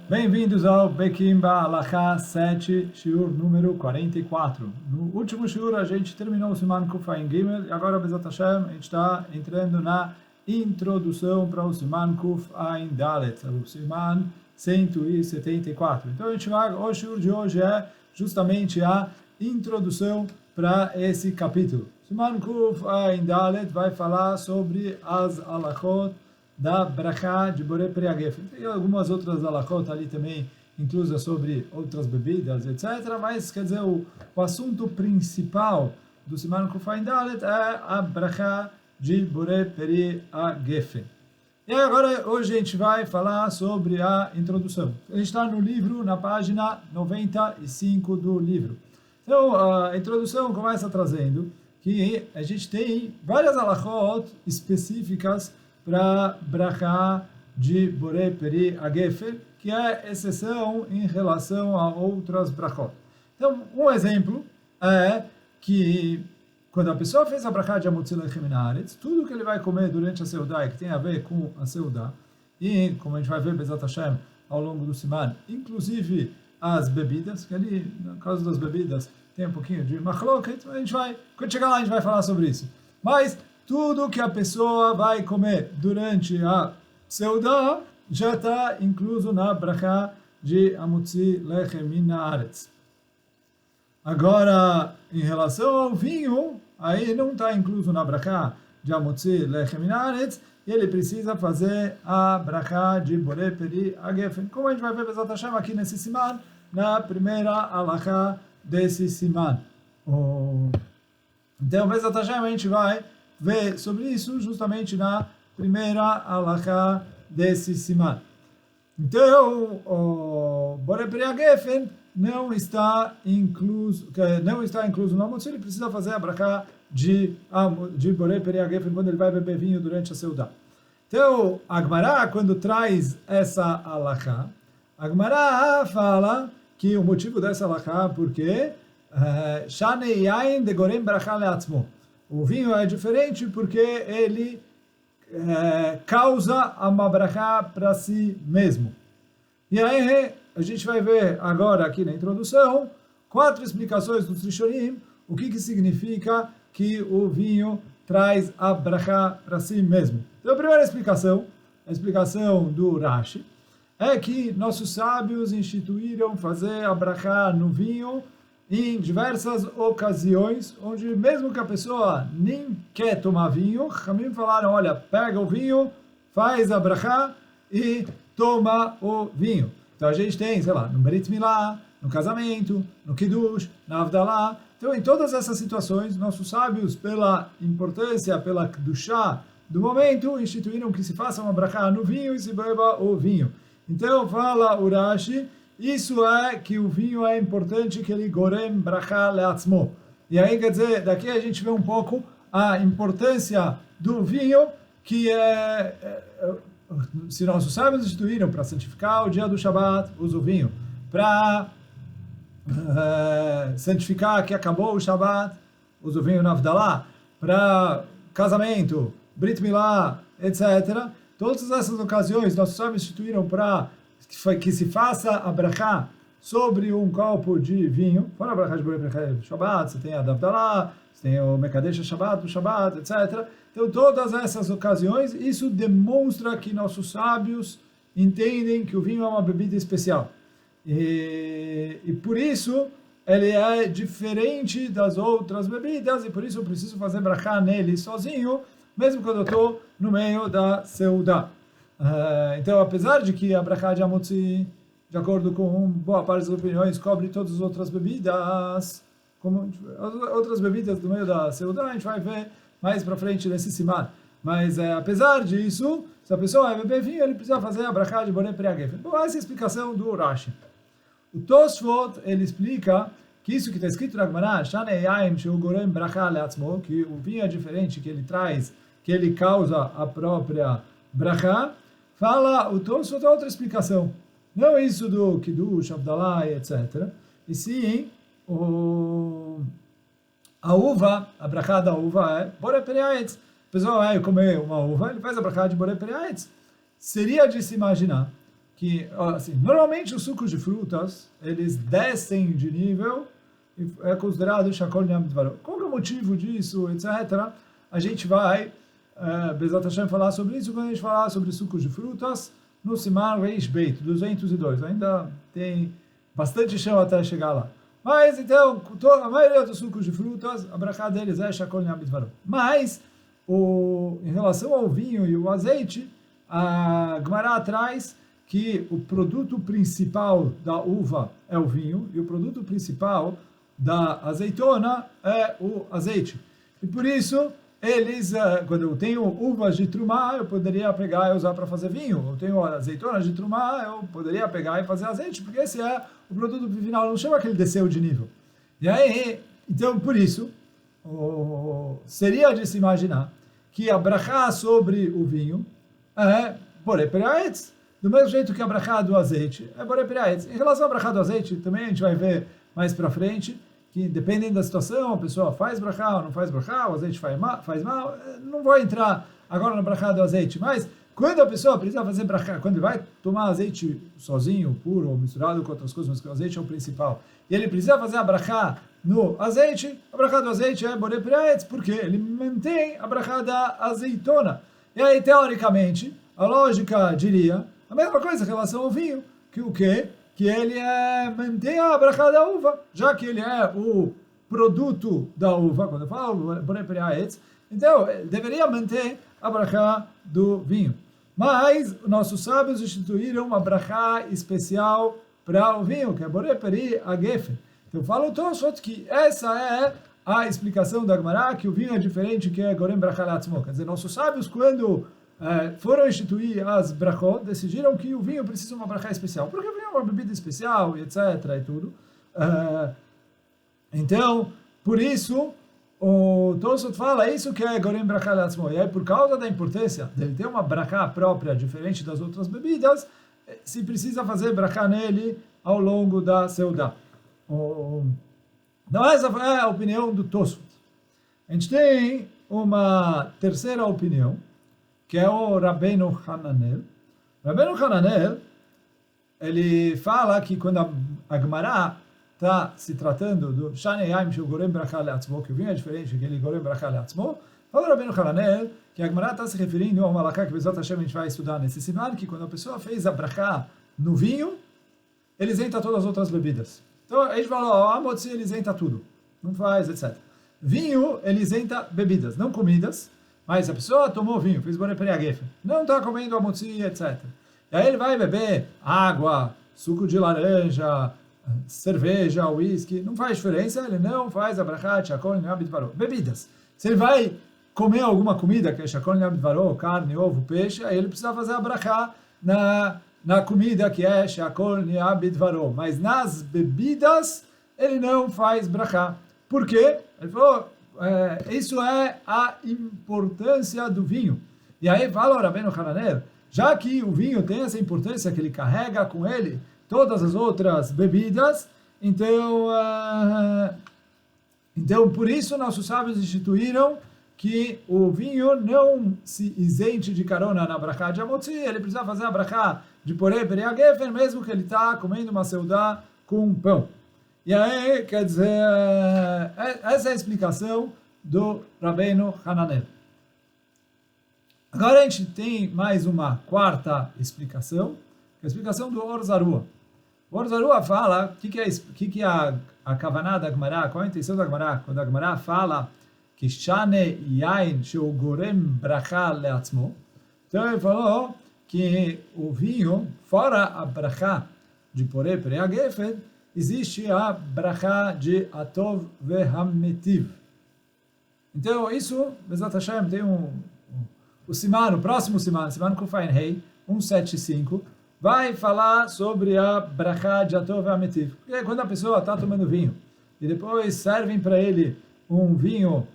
Bem-vindos ao Bekim Ba'alachá 7, shiur número 44. No último shiur a gente terminou o Siman Kuf Ayin Gimel e agora, Bezat Hashem, a gente está entrando na introdução para o Siman Kuf Ayin Dalet, o Siman 174. Então a gente vai, o shiur de hoje é justamente a introdução para esse capítulo. Siman Kuf Ayin Dalet vai falar sobre as alachot da brachá de Borei Peri HaGefen. Tem algumas outras alachot ali também inclusas sobre outras bebidas, etc. Mas, quer dizer, o assunto principal do Siman Kuf Ayin Dalet é a brachá de Borei Peri HaGefen. E agora, hoje a gente vai falar sobre a introdução. A gente está no livro, na página 95 do livro. Então, a introdução começa trazendo que a gente tem várias alachot específicas para brachá de Borei Peri HaGefen, que é exceção em relação a outras brachot. Então, um exemplo é que quando a pessoa fez a brachá de Amotzi Lechem Min Haaretz, tudo que ele vai comer durante a Seudá e que tem a ver com a Seudá, e como a gente vai ver Bezat Hashem ao longo do Siman, inclusive as bebidas, que ali, no caso das bebidas, tem um pouquinho de machloket, quando chegar lá a gente vai falar sobre isso. Mas tudo que a pessoa vai comer durante a Seudá já está incluso na brachá de Amotzi Lechem Min Haaretz. Agora, em relação ao vinho, aí não está incluso na brachá de Amotzi Lechem Min Haaretz, e ele precisa fazer a brachá de Borei Peri HaGefen. Como a gente vai ver Bezat Hashem aqui nesse siman, na primeira alachá desse siman. Então, Bezat Hashem, a gente vai ver sobre isso justamente na primeira alachá desse siman. Então, o Borei Peri HaGefen não está incluso no Amotzi, ele precisa fazer a brachá de Borei Peri HaGefen quando ele vai beber vinho durante a Seudá. Então, a Gemara, quando traz essa alachá, a Gemara fala que o motivo dessa alachá é porque Shanei Yain de Gorem Brachá Leatzmo. O vinho é diferente porque ele causa uma brachá para si mesmo. E aí a gente vai ver agora aqui na introdução 4 explicações dos Rishonim, o que significa que o vinho traz a brachá para si mesmo. Então a primeira explicação, a explicação do Rashi, é que nossos sábios instituíram fazer a brachá no vinho em diversas ocasiões, onde mesmo que a pessoa nem quer tomar vinho, Ramim falaram, olha, pega o vinho, faz a brachá e toma o vinho. Então a gente tem, sei lá, no Brit Milá, no casamento, no Kiddush, na Avdalá. Então em todas essas situações, nossos sábios, pela importância, pela Kedushá do momento, instituíram que se faça uma brachá no vinho e se beba o vinho. Então fala o Rashi, isso é que o vinho é importante, que ele gorem brachá leatzmo. E aí, quer dizer, daqui a gente vê um pouco a importância do vinho, que se nossos sábios instituíram para santificar o dia do Shabat, usa o vinho. Para santificar que acabou o Shabat, usa o vinho na Avdalá. Para casamento, Brit Milá, etc. Todas essas ocasiões, nossos sábios instituíram para que se faça a brachá sobre um copo de vinho. Fora a brachá de Borei Peri do Shabat, você tem a Davdalá, você tem o Mekadesh Shabat do Shabat, etc. Então, todas essas ocasiões, isso demonstra que nossos sábios entendem que o vinho é uma bebida especial. E por isso, ele é diferente das outras bebidas, e por isso eu preciso fazer brachá nele sozinho, mesmo quando eu estou no meio da Seudá. Então, apesar de que a brachá de Amotzi, de acordo com boa parte das opiniões, cobre todas as outras bebidas, como as outras bebidas do meio da Seudá, a gente vai ver mais para frente nesse siman. Mas, apesar disso, se a pessoa vai beber vinho, ele precisa fazer a brachá de Borei Peri HaGefen. Bom, essa é a explicação do Rashi. O Tosfot, ele explica que isso que está escrito na Gemara, Shanei Yain Sheu Gorem Brachá Leatzmo, que o vinho é diferente, que ele traz, que ele causa a própria brachá. Fala o Tosfot outra explicação. Não isso do Kiddush, Abdalá, etc. E sim, a uva, a brachá da uva é Borei Peri HaEtz. A pessoa vai comer uma uva, ele faz a brachá de Borei Peri HaEtz. Seria de se imaginar que, assim, normalmente os sucos de frutas, eles descem de nível e é considerado Shakol Niam Dvaro. Qual que é o motivo disso, etc. A gente vai, Bezat Hashem, falar sobre isso quando a gente falar sobre sucos de frutas no Siman Reish Beit, 202. Ainda tem bastante chão até chegar lá. Mas, então, a maioria dos sucos de frutas, a brachá deles é Shakol Niam Dvaro. Mas, em relação ao vinho e o azeite, a Gemara traz que o produto principal da uva é o vinho e o produto principal da azeitona é o azeite. E por isso, eles, quando eu tenho uvas de trumá, eu poderia pegar e usar para fazer vinho. Eu tenho azeitonas de trumá, eu poderia pegar e fazer azeite, porque esse é o produto final. Não chama que ele desceu de nível. E aí, então, por isso, seria de se imaginar que a brachá sobre o vinho é borei peraetz, do mesmo jeito que a brachá do azeite é borei peraetz. Em relação à brachá do azeite, também a gente vai ver mais para frente, que dependendo da situação, a pessoa faz brachá ou não faz brachá, o azeite faz mal, não vou entrar agora na brachá do azeite, mas quando a pessoa precisa fazer brachá, quando ele vai tomar azeite sozinho, puro ou misturado com outras coisas, mas que o azeite é o principal, e ele precisa fazer a brachá no azeite, a brachá do azeite é borei peraetz, porque ele mantém a brachá da azeitona. E aí, teoricamente, a lógica diria a mesma coisa em relação ao vinho, que o quê? Que ele mantém a brachá da uva, já que ele é o produto da uva, quando eu falo borei peraetz, então deveria manter a brachá do vinho. Mas nossos sábios instituíram uma brachá especial para o vinho, que é borei peri agefen. Então falo o Tosfot que essa é a explicação da Gemara, que o vinho é diferente, que é gorem brachá leatzmo. Quer dizer, nossos sábios, quando foram instituir as brachot, decidiram que o vinho precisa de uma brachá especial, porque o vinho é uma bebida especial, e etc. e tudo. Então, por isso, o Tosfot fala isso que é gorem brachá leatzmo. E aí, por causa da importância dele ter uma brachá própria, diferente das outras bebidas, se precisa fazer brachá nele ao longo da seudá. Então, essa é a opinião do Tosfot. A gente tem uma terceira opinião, que é o Rabbeinu Hananel. Rabbeinu Hananel, ele fala que quando a Gemara está se tratando do Shaneyaim Shel Gorem Brachá Leatzmo, que o vinho é diferente, que ele Gorem Brachá Leatzmo, fala o Rabbeinu Hananel que a Gemara está se referindo ao Malaká, que Bezat Hashem a gente vai estudar nesse siman, que quando a pessoa fez a Brachá no vinho, ele isenta todas as outras bebidas. Então, a gente fala, a motzi ele isenta tudo, não faz, etc. Vinho, ele isenta bebidas, não comidas, mas a pessoa tomou vinho, fez borei peri agefen, não está comendo a motzi, etc. E aí ele vai beber água, suco de laranja, cerveja, uísque, não faz diferença, ele não faz a brachá, shakol, niam bidvaro. Bebidas. Se ele vai comer alguma comida, que é shakol, niam bidvaro, carne, ovo, peixe, aí ele precisa fazer a brachá na comida que é shakol niam bidvaro, mas nas bebidas ele não faz brachá. Por quê? Ele falou, isso é a importância do vinho. E aí fala o Rabbeinu Hananel, já que o vinho tem essa importância que ele carrega com ele todas as outras bebidas, então por isso nossos sábios instituíram que o vinho não se isente de carona na brachá de amotzi, ele precisa fazer a brachá de borei peri agefen, mesmo que ele está comendo uma seudá com pão. E aí, quer dizer, essa é a explicação do Rabbeinu Hananel. Agora a gente tem mais uma quarta explicação, que é a explicação do Or Zarua. O Or Zarua fala, o que é a kavaná da Gemara, qual é a intenção da Gemara? Quando a Gemara fala que shane yain sheu gorem brachá leatzmo, então ele falou que o vinho, fora a brachá de borei peri agefen, existe a brachá de atov vehametiv. Então isso, Bezat Hashem, tem o siman, o próximo siman Kufain Rei, 175, vai falar sobre a brachá de atov vehametiv. Porque quando a pessoa está tomando vinho e depois servem para ele um vinho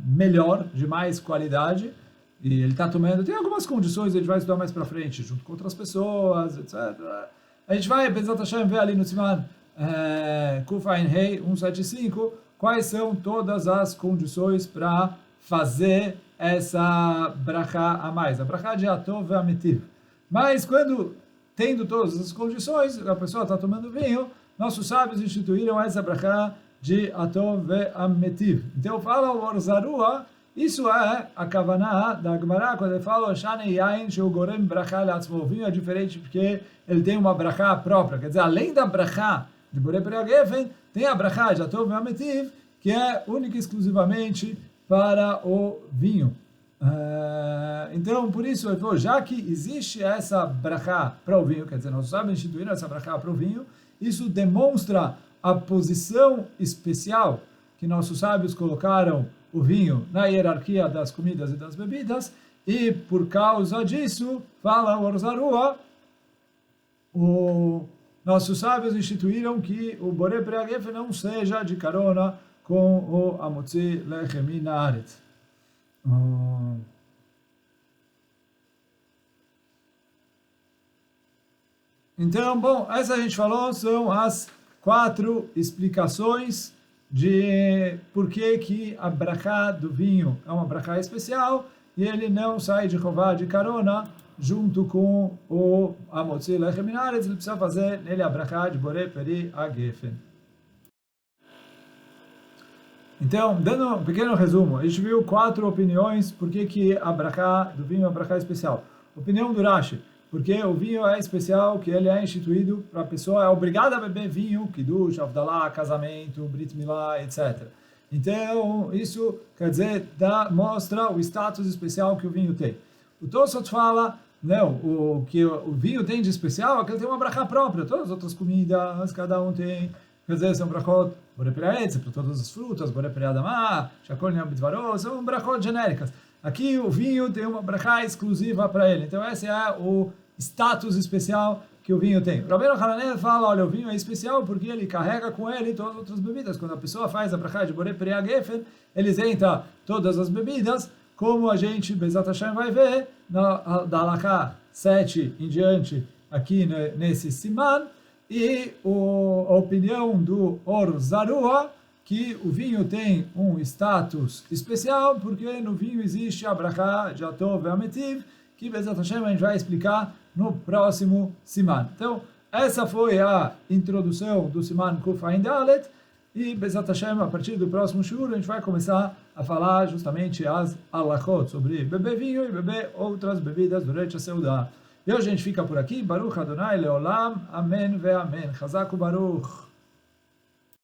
melhor, de mais qualidade, e ele está tomando, tem algumas condições, a gente vai estudar mais para frente, junto com outras pessoas, etc. A gente vai, Bezat Hashem, ver ali no siman Kufain Rei 175, quais são todas as condições para fazer essa brachá a mais, a brachá de atov ve'ametiv. Mas quando tendo todas as condições, a pessoa está tomando vinho, nossos sábios instituíram essa brachá de Atov ve'ametiv. Então fala o Orzarua, isso é a kavaná da Gemara, quando ele fala Shane Yain Sheu Gorem Brachá Le'atzmo. O vinho é diferente porque ele tem uma brachá própria, quer dizer, além da brachá de Borei Peri HaGefen, tem a brachá de Atov ve'ametiv, que é única e exclusivamente para o vinho. Então, por isso, ele falou, já que existe essa brachá para o vinho, quer dizer, nós sabemos instituir essa brachá para o vinho, isso demonstra a posição especial que nossos sábios colocaram o vinho na hierarquia das comidas e das bebidas, e por causa disso, fala o Orzarua, nossos sábios instituíram que o Borei Peri HaGefen não seja de carona com o Amotzi Lechem Min Haaretz. Então, bom, essa a gente falou, são as 4 explicações de por que a brachá do vinho é uma brachá especial e ele não sai de rová de carona junto com o Amotzi Lechem Min Haaretz, ele precisa fazer nele a brachá de Borei Peri HaGefen. Então, dando um pequeno resumo, a gente viu 4 opiniões por que a brachá do vinho é uma brachá especial. Opinião do Rashi, porque o vinho é especial, que ele é instituído para a pessoa, é obrigada a beber vinho, kiddush, avdalah, casamento, brit milá, etc. Então, isso, quer dizer, mostra o status especial que o vinho tem. O Tosfot fala, não, o que o vinho tem de especial é que ele tem uma brachá própria, todas as outras comidas, cada um tem, quer dizer, são brachot, Borei Peri HaEtz, para todas as frutas, Borei Peri Adamah, Shakol Ne'am Bidvaro, são brachot genéricas. Aqui o vinho tem uma brachá exclusiva para ele. Então esse é o status especial que o vinho tem. O Rabbeinu Hananel fala, olha, o vinho é especial porque ele carrega com ele todas as outras bebidas. Quando a pessoa faz a brachá de Borei Peri HaGefen, ele isenta todas as bebidas, como a gente, Bezat Hashem, vai ver da Halakha 7 em diante, aqui nesse Siman. E a opinião do Orzarua, que o vinho tem um status especial, porque no vinho existe a brachá de Atov ve'ametiv, que Bezat Hashem a gente vai explicar no próximo Siman. Então, essa foi a introdução do Siman Kuf Ayin Dalet, e Bezat Hashem, a partir do próximo shiur, a gente vai começar a falar justamente as halachot, sobre beber vinho e beber outras bebidas durante a Seudá. E hoje a gente fica por aqui. Baruch Adonai Leolam. Amém ve Amém. Chazak u'baruch.